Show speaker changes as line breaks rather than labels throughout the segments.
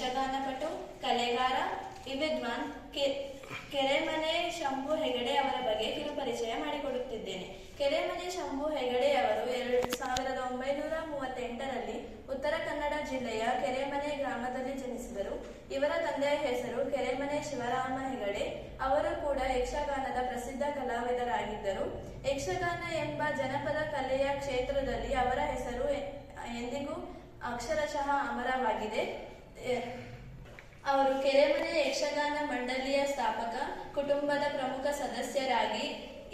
ಯಕ್ಷಗಾನಪಟು, ಕಲೆಗಾರ, ವಿದ್ವಾನ್ ಕೆರೆಮನೆ ಶಂಭು ಹೆಗಡೆ ಅವರ ಬಗ್ಗೆ ಕಿರುಪರಿಚಯ ಮಾಡಿಕೊಡುತ್ತಿದ್ದೇನೆ. ಕೆರೆಮನೆ ಶಂಭು ಹೆಗಡೆ ಅವರು 1938ರಲ್ಲಿ ಉತ್ತರ ಕನ್ನಡ ಜಿಲ್ಲೆಯ ಕೆರೆಮನೆ ಗ್ರಾಮದಲ್ಲಿ ಜನಿಸಿದರು. ಇವರ ತಂದೆಯ ಹೆಸರು ಕೆರೆಮನೆ ಶಿವರಾಮ ಹೆಗಡೆ. ಅವರು ಕೂಡ ಯಕ್ಷಗಾನದ ಪ್ರಸಿದ್ಧ ಕಲಾವಿದರಾಗಿದ್ದರು. ಯಕ್ಷಗಾನ ಎಂಬ ಜನಪದ ಕಲೆಯ ಕ್ಷೇತ್ರದಲ್ಲಿ ಅವರ ಹೆಸರು ಎಂದಿಗೂ ಅಕ್ಷರಶಃ ಅಮರವಾಗಿದೆ. ಅವರು ಕೆರೆಮನೆ ಯಕ್ಷಗಾನ ಮಂಡಳಿಯ ಸ್ಥಾಪಕ ಕುಟುಂಬದ ಪ್ರಮುಖ ಸದಸ್ಯರಾಗಿ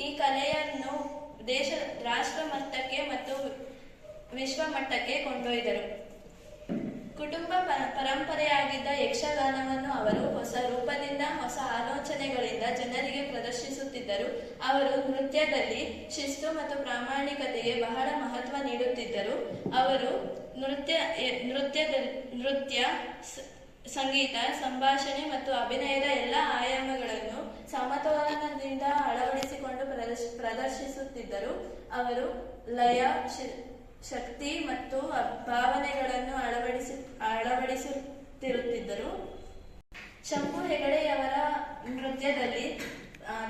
ಈ ಕಲೆಯನ್ನು ರಾಷ್ಟ್ರ ಮಟ್ಟಕ್ಕೆ ಮತ್ತು ವಿಶ್ವ ಮಟ್ಟಕ್ಕೆ ಕೊಂಡೊಯ್ದರು. ಕುಟುಂಬ ಪರಂಪರೆಯಾಗಿದ್ದ ಯಕ್ಷಗಾನವನ್ನು ಅವರು ಹೊಸ ರೂಪದಿಂದ, ಹೊಸ ಆಲೋಚನೆಗಳಿಂದ ಜನರಿಗೆ ಪ್ರದರ್ಶಿಸುತ್ತಿದ್ದರು. ಅವರು ನೃತ್ಯದಲ್ಲಿ ಶಿಸ್ತು ಮತ್ತು ಪ್ರಾಮಾಣಿಕತೆಗೆ ಬಹಳ ಮಹತ್ವ ನೀಡುತ್ತಿದ್ದರು. ಅವರು ನೃತ್ಯ, ಸಂಗೀತ, ಸಂಭಾಷಣೆ ಮತ್ತು ಅಭಿನಯದ ಎಲ್ಲ ಆಯಾಮಗಳನ್ನು ಸಮತೋಲನದಿಂದ ಅಳವಡಿಸಿಕೊಂಡು ಪ್ರದರ್ಶಿಸುತ್ತಿದ್ದರು. ಅವರು ಲಯ, ಶಕ್ತಿ ಮತ್ತು ಭಾವನೆಗಳನ್ನು ಅಳವಡಿಸುತ್ತಿರುತ್ತಿದ್ದರು. ಶಂಭು ಹೆಗಡೆಯವರ ನೃತ್ಯದಲ್ಲಿ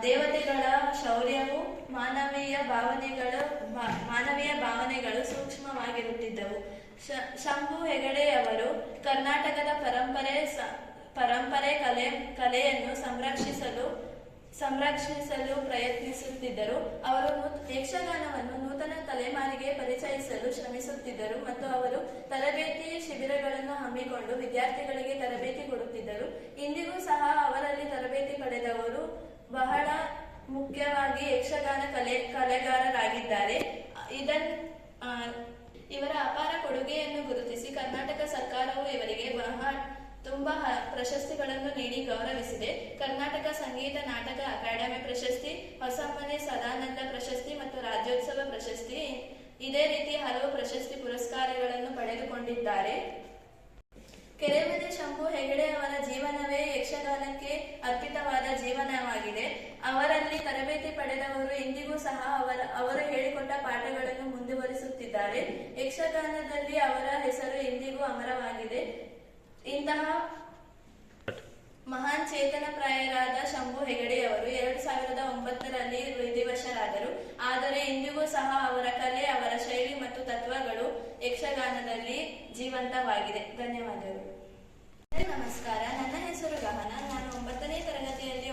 ದೇವತೆಗಳ ಶೌರ್ಯವು, ಮಾನವೀಯ ಭಾವನೆಗಳು ಸೂಕ್ಷ್ಮವಾಗಿರುತ್ತಿದ್ದವು. ಶಂಭು ಹೆಗಡೆಯವರು ಕರ್ನಾಟಕದ ಪರಂಪರೆ ಕಲೆಯನ್ನು ಸಂರಕ್ಷಿಸಲು ಪ್ರಯತ್ನಿಸುತ್ತಿದ್ದರು. ಅವರು ಯಕ್ಷಗಾನವನ್ನು ನೂತನ ತಲೆಮಾರಿಗೆ ಪರಿಚಯಿಸಲು ಶ್ರಮಿಸುತ್ತಿದ್ದರು ಮತ್ತು ಅವರು ತರಬೇತಿ ಶಿಬಿರಗಳನ್ನು ಹಮ್ಮಿಕೊಂಡು ವಿದ್ಯಾರ್ಥಿಗಳಿಗೆ ತರಬೇತಿ ಕೊಡುತ್ತಿದ್ದರು. ಇಂದಿಗೂ ಸಹ ಅವರಲ್ಲಿ ತರಬೇತಿ ಪಡೆದವರು ಬಹಳ ಮುಖ್ಯವಾಗಿ ಯಕ್ಷಗಾನ ಕಲೆಗಾರರಾಗಿದ್ದಾರೆ. ಇವರ ಅಪಾರ ಕೊಡುಗೆಯನ್ನು ಗುರುತಿಸಿ ಕರ್ನಾಟಕ ಸರ್ಕಾರವು ಇವರಿಗೆ ತುಂಬಾ ಪ್ರಶಸ್ತಿಗಳನ್ನು ನೀಡಿ ಗೌರವಿಸಿದೆ. ಕರ್ನಾಟಕ ಸಂಗೀತ ನಾಟಕ ಅಕಾಡೆಮಿ ಪ್ರಶಸ್ತಿ, ಹೊಸಮನೆ ಸದಾನಂದ ಪ್ರಶಸ್ತಿ ಮತ್ತು ರಾಜ್ಯೋತ್ಸವ ಪ್ರಶಸ್ತಿ, ಇದೇ ರೀತಿ ಹಲವು ಪ್ರಶಸ್ತಿ ಪುರಸ್ಕಾರಗಳನ್ನು ಪಡೆದುಕೊಂಡಿದ್ದಾರೆ. ಕೆರೆಮನೆ ಶಂಭು ಹೆಗಡೆಯವರ ಜೀವನವೇ ಯಕ್ಷಗಾನಕ್ಕೆ ಅರ್ಪಿತವಾದ ಜೀವನವಾಗಿದೆ. ಅವರಲ್ಲಿ ತರಬೇತಿ ಪಡೆದವರು ಇಂದಿಗೂ ಸಹ ಅವರು ಹೇಳಿಕೊಟ್ಟ ಪಾಠಗಳನ್ನು ಮುಂದುವರಿಸುತ್ತಿದ್ದಾರೆ. ಯಕ್ಷಗಾನದಲ್ಲಿ ಅವರ ಹೆಸರು ಇಂದಿಗೂ ಅಮರವಾಗಿದೆ. ಇಂತಹ ಮಹಾನ್ ಚೇತನಪ್ರಾಯರಾದ ಶಂಭು ಹೆಗಡೆಯವರು 2009ರಲ್ಲಿ ವಿಧಿವಶರಾದರು. ಆದರೆ ಇಂದಿಗೂ ಸಹ ಅವರ ಕಲೆ, ಅವರ ಶೈಲಿ ಮತ್ತು ತತ್ವಗಳು ಯಕ್ಷಗಾನದಲ್ಲಿ ಜೀವಂತವಾಗಿದೆ. ಧನ್ಯವಾದಗಳು. ನಮಸ್ಕಾರ, ನನ್ನ ಹೆಸರು ಗಹನ. ನಾನು 9ನೇ ತರಗತಿಯಲ್ಲಿ